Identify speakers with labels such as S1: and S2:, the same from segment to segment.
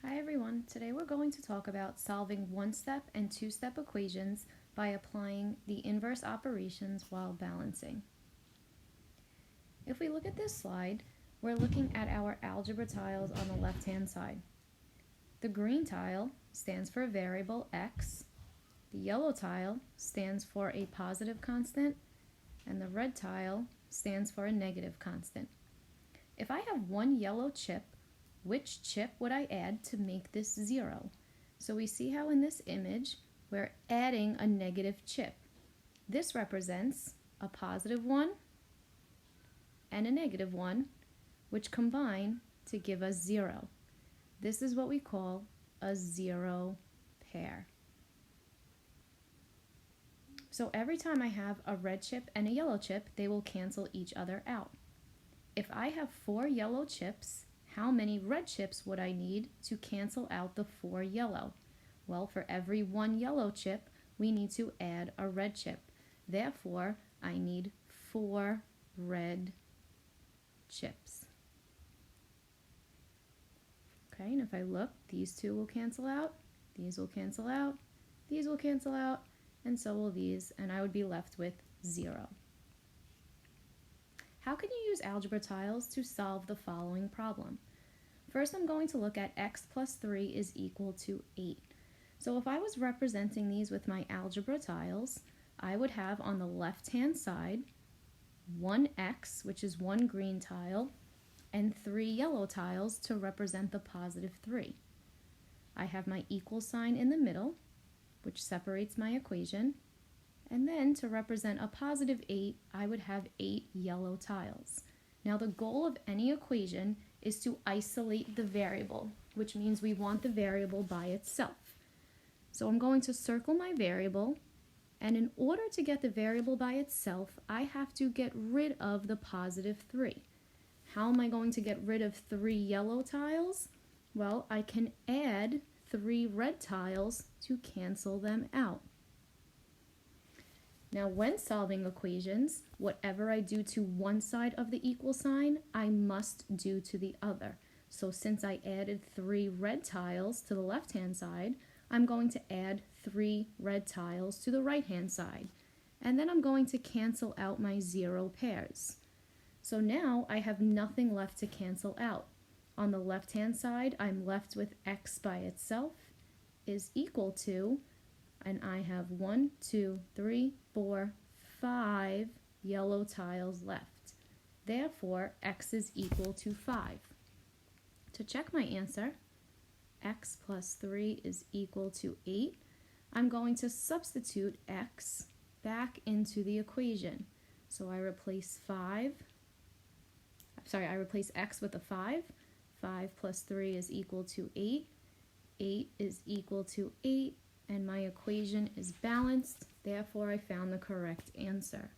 S1: Hi everyone, today we're going to talk about solving one-step and two-step equations by applying the inverse operations while balancing. If we look at this slide, we're looking at our algebra tiles on the left-hand side. The green tile stands for a variable x, the yellow tile stands for a positive constant, and the red tile stands for a negative constant. If I have one yellow chip, which chip would I add to make this 0? So we see how in this image we're adding a negative chip. This represents a positive 1 and a negative 1, which combine to give us 0. This is what we call a 0 pair. So every time I have a red chip and a yellow chip, they will cancel each other out. If I have 4 yellow chips, how many red chips would I need to cancel out the 4 yellow? Well, for every 1 yellow chip, we need to add a red chip. Therefore, I need 4 red chips. Okay, and if I look, these two will cancel out, these will cancel out, these will cancel out, and so will these, and I would be left with 0. How can you use algebra tiles to solve the following problem? First, I'm going to look at x plus 3 is equal to 8. So if I was representing these with my algebra tiles, I would have on the left-hand side 1x, which is 1 green tile, and 3 yellow tiles to represent the positive 3. I have my equal sign in the middle, which separates my equation. And then to represent a positive 8, I would have 8 yellow tiles. Now the goal of any equation is to isolate the variable, which means we want the variable by itself. So I'm going to circle my variable, and in order to get the variable by itself, I have to get rid of the positive 3. How am I going to get rid of 3 yellow tiles? Well, I can add 3 red tiles to cancel them out. Now, when solving equations, whatever I do to one side of the equal sign, I must do to the other. So since I added 3 red tiles to the left-hand side, I'm going to add 3 red tiles to the right-hand side. And then I'm going to cancel out my 0 pairs. So now I have nothing left to cancel out. On the left-hand side, I'm left with x by itself is equal to, and I have 1, 2, 3, 4, 5 yellow tiles left. Therefore, x is equal to 5. To check my answer, x plus 3 is equal to 8. I'm going to substitute x back into the equation. So I replace x with a 5. 5 plus 3 is equal to 8. 8 is equal to 8. And my equation is balanced, therefore I found the correct answer.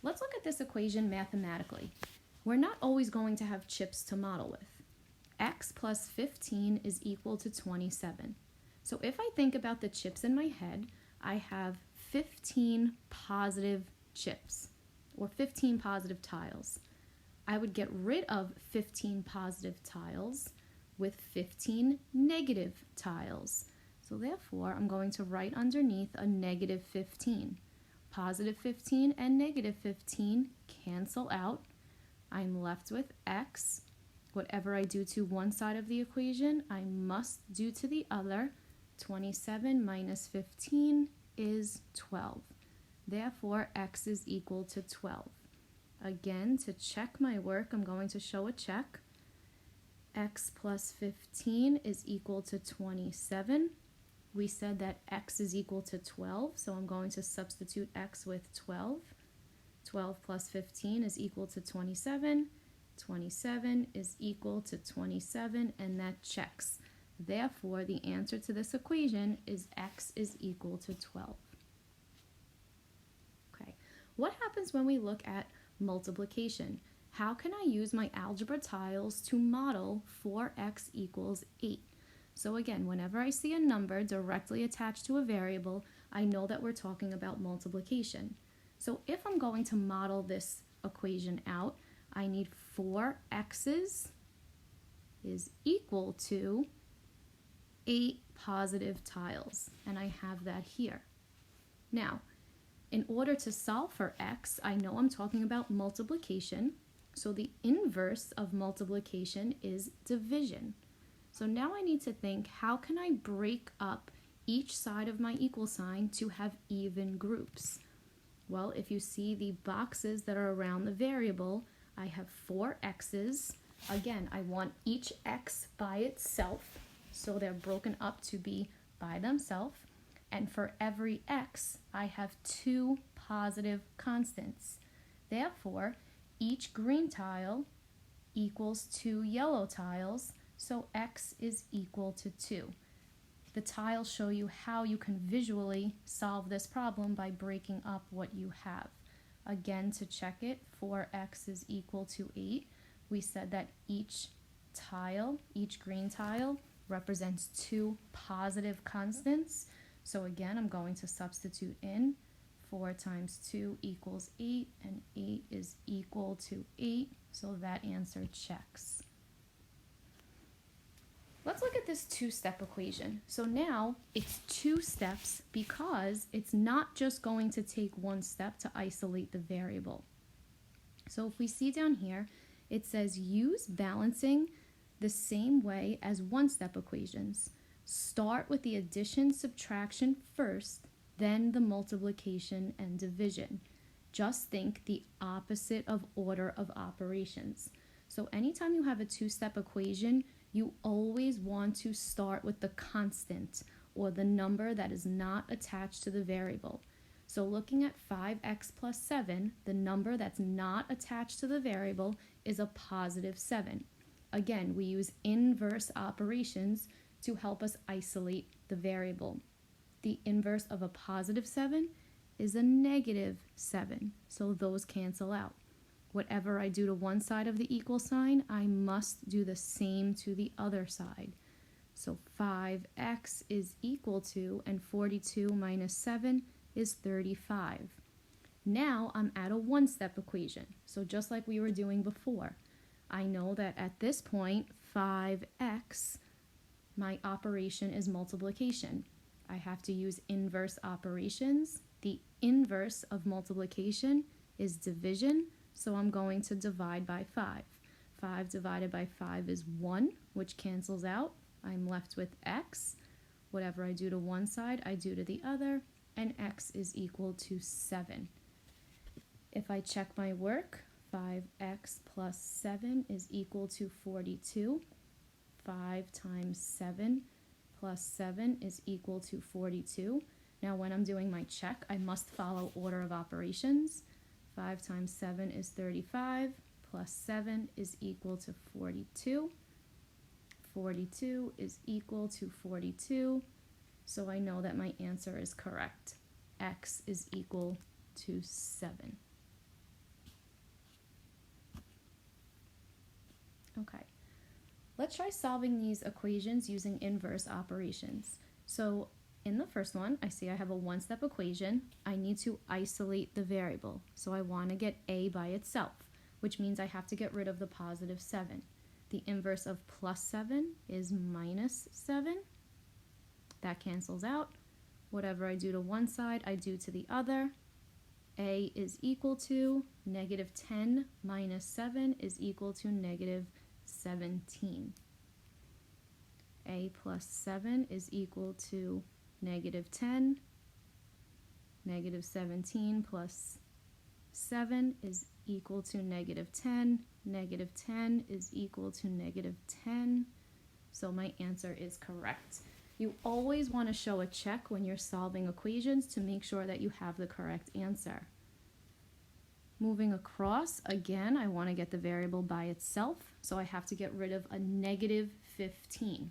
S1: Let's look at this equation mathematically. We're not always going to have chips to model with. X plus 15 is equal to 27. So if I think about the chips in my head, I have 15 positive chips, or 15 positive tiles. I would get rid of 15 positive tiles with 15 negative tiles. So therefore, I'm going to write underneath a negative 15. Positive 15 and negative 15 cancel out. I'm left with x. Whatever I do to one side of the equation, I must do to the other. 27 minus 15 is 12. Therefore, x is equal to 12. Again, to check my work, I'm going to show a check. X plus 15 is equal to 27. We said that x is equal to 12, so I'm going to substitute x with 12. 12 plus 15 is equal to 27. 27 is equal to 27, and that checks. Therefore, the answer to this equation is x is equal to 12. Okay, what happens when we look at multiplication? How can I use my algebra tiles to model 4x equals 8? So again, whenever I see a number directly attached to a variable, I know that we're talking about multiplication. So if I'm going to model this equation out, I need 4x's is equal to 8 positive tiles, and I have that here. Now, in order to solve for x, I know I'm talking about multiplication, so the inverse of multiplication is division. So now I need to think, how can I break up each side of my equal sign to have even groups? Well, if you see the boxes that are around the variable, I have 4 x's. Again, I want each x by itself, so they're broken up to be by themselves. And for every x, I have 2 positive constants. Therefore, each green tile equals 2 yellow tiles, so x is equal to 2. The tiles show you how you can visually solve this problem by breaking up what you have. Again, to check it, 4x is equal to 8. We said that each tile, each green tile, represents 2 positive constants. So again, I'm going to substitute in 4 times 2 equals 8, and 8 is equal to 8, so that answer checks. Let's look at this 2-step equation. So now it's 2 steps because it's not just going to take 1 step to isolate the variable. So if we see down here, it says use balancing the same way as 1-step equations. Start with the addition, subtraction first, then the multiplication and division. Just think the opposite of order of operations. So anytime you have a 2-step equation, you always want to start with the constant, or the number that is not attached to the variable. So looking at 5x plus 7, the number that's not attached to the variable is a positive 7. Again, we use inverse operations to help us isolate the variable. The inverse of a positive 7 is a negative 7, so those cancel out. Whatever I do to one side of the equal sign, I must do the same to the other side. So 5x is equal to, and 42 minus 7 is 35. Now I'm at a 1-step equation. So just like we were doing before, I know that at this point, 5x, my operation is multiplication. I have to use inverse operations. The inverse of multiplication is division, so I'm going to divide by 5. 5 divided by 5 is 1, which cancels out. I'm left with x. Whatever I do to one side, I do to the other, and x is equal to 7. If I check my work, 5x plus 7 is equal to 42. 5 times 7 plus 7 is equal to 42. Now when I'm doing my check, I must follow order of operations. 5 times 7 is 35, plus 7 is equal to 42. 42 is equal to 42, so I know that my answer is correct. X is equal to 7. Okay, let's try solving these equations using inverse operations. So in the first one, I see I have a 1-step equation. I need to isolate the variable. So I want to get a by itself, which means I have to get rid of the positive 7. The inverse of plus 7 is minus 7. That cancels out. Whatever I do to one side, I do to the other. A is equal to negative 10 minus 7 is equal to negative 17. A plus 7 is equal to negative 10. Negative 17 plus 7 is equal to negative 10. Negative 10 is equal to negative 10. So my answer is correct. You always want to show a check when you're solving equations to make sure that you have the correct answer. Moving across, again, I want to get the variable by itself, so I have to get rid of a negative 15.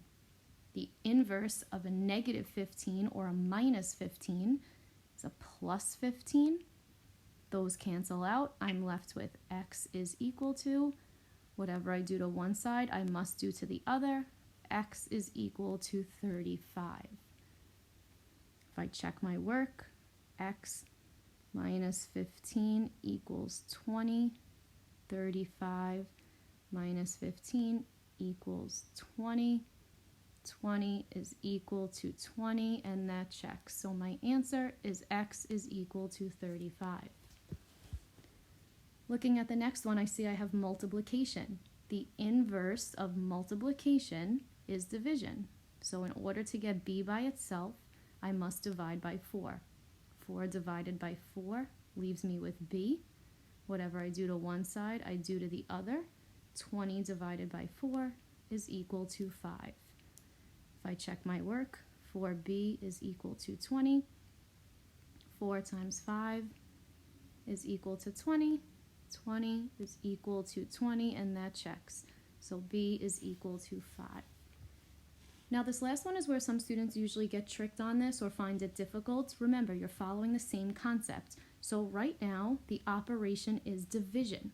S1: The inverse of a negative 15 or a minus 15 is a plus 15. Those cancel out. I'm left with x is equal to, whatever I do to one side, I must do to the other. X is equal to 35. If I check my work, x minus 15 equals 20. 35 minus 15 equals 20. 20 is equal to 20, and that checks. So my answer is x is equal to 35. Looking at the next one, I see I have multiplication. The inverse of multiplication is division. So in order to get b by itself, I must divide by 4. 4 divided by 4 leaves me with b. Whatever I do to one side, I do to the other. 20 divided by 4 is equal to 5. If I check my work, 4b is equal to 20. 4 times 5 is equal to 20. 20 is equal to 20, and that checks. So b is equal to 5. Now this last one is where some students usually get tricked on this or find it difficult. Remember, you're following the same concept. So right now, the operation is division.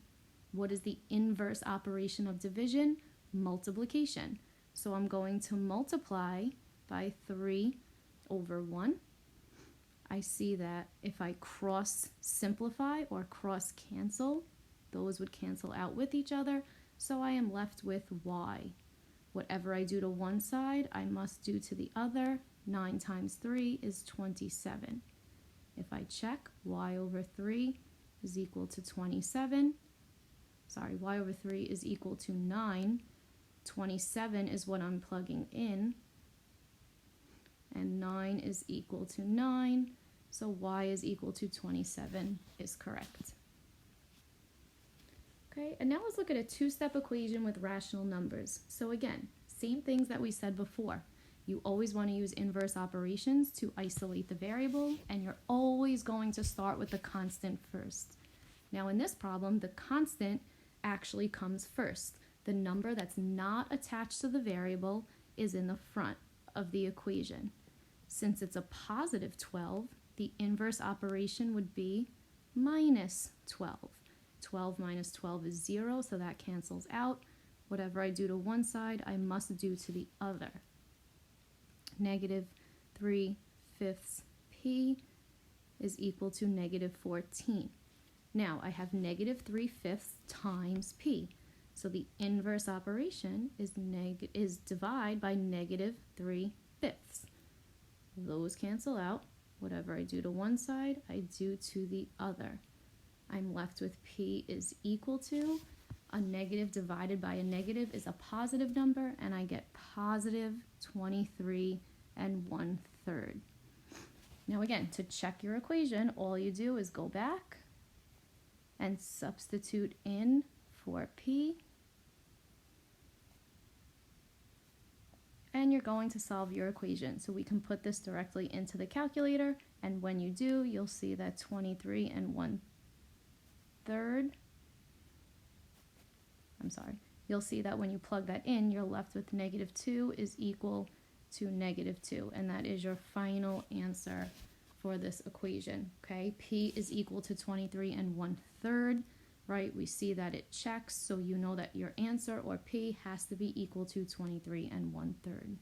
S1: What is the inverse operation of division? Multiplication. So I'm going to multiply by 3 over 1. I see that if I cross simplify or cross cancel, those would cancel out with each other. So I am left with y. Whatever I do to one side, I must do to the other. 9 times 3 is 27. If I check, y over 3 is equal to 27. Sorry, y over 3 is equal to 9. 27 is what I'm plugging in. And 9 is equal to 9. So y is equal to 27 is correct. Okay, and now let's look at a two-step equation with rational numbers. So again, same things that we said before. You always want to use inverse operations to isolate the variable, and you're always going to start with the constant first. Now in this problem, the constant actually comes first. The number that's not attached to the variable is in the front of the equation. Since it's a positive 12, the inverse operation would be minus 12. 12 minus 12 is 0, so that cancels out. Whatever I do to one side, I must do to the other. Negative 3/5 p is equal to negative 14. Now I have negative 3/5 times p. So the inverse operation is divide by negative 3/5. Those cancel out. Whatever I do to one side, I do to the other. I'm left with p is equal to, a negative divided by a negative is a positive number, and I get positive 23 1/3. Now again, to check your equation, all you do is go back and substitute in for p, and you're going to solve your equation. So we can put this directly into the calculator, and when you do, you'll see that 23 1/3. You'll see that when you plug that in, you're left with negative 2 is equal to negative 2, and that is your final answer for this equation. Okay, p is equal to 23 1/3, right? We see that it checks, so you know that your answer, or p, has to be equal to 23 1/3.